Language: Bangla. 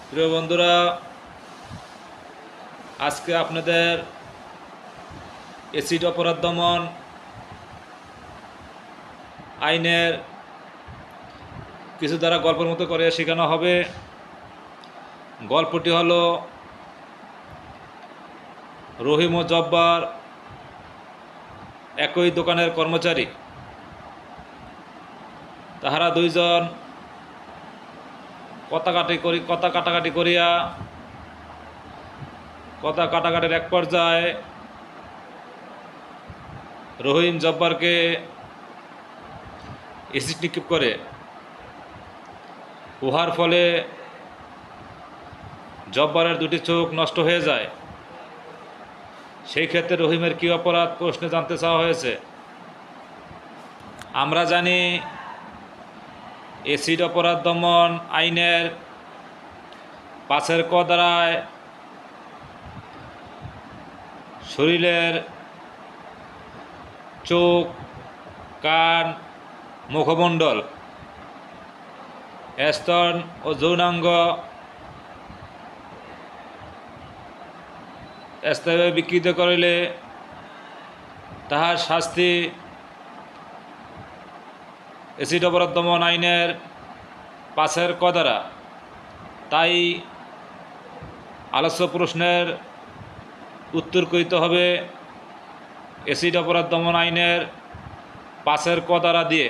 প্রিয় বন্ধুরা, আজকে আপনাদের এসিড অপরাধ দমন আইনের কিছু দ্বারা গল্পের মতো করে শেখানো হবে। গল্পটি হলো রহিম ও জব্বার একই দোকানের কর্মচারী। তাহারা দুইজন কথা কাটাকাটি করিয়া কথা কাটাকাটির এক পর্যায়ে রহিম জব্বারকে এসিড নিক্ষেপ করে। উহার ফলে জব্বারের দুটি চোখ নষ্ট হয়ে যায়। সেই ক্ষেত্রে রহিমের কী অপরাধ প্রশ্নে জানতে চাওয়া হয়েছে। আমরা জানি এসিড অপরাধ দমন আইনের 5 ক ধারায় শরীরের চোখ, কান, মুখমণ্ডল, স্তন ও যৌনাঙ্গ স্থায়ীভাবে বিকৃত করিলে তাহার শাস্তি এসিড অপরাধ দমন আইনের 5 ক ধারা। তাই আলোচ্য প্রশ্নের উত্তর করিতে হবে এসিড অপরাধ দমন আইনের 5 ক ধারা দিয়ে।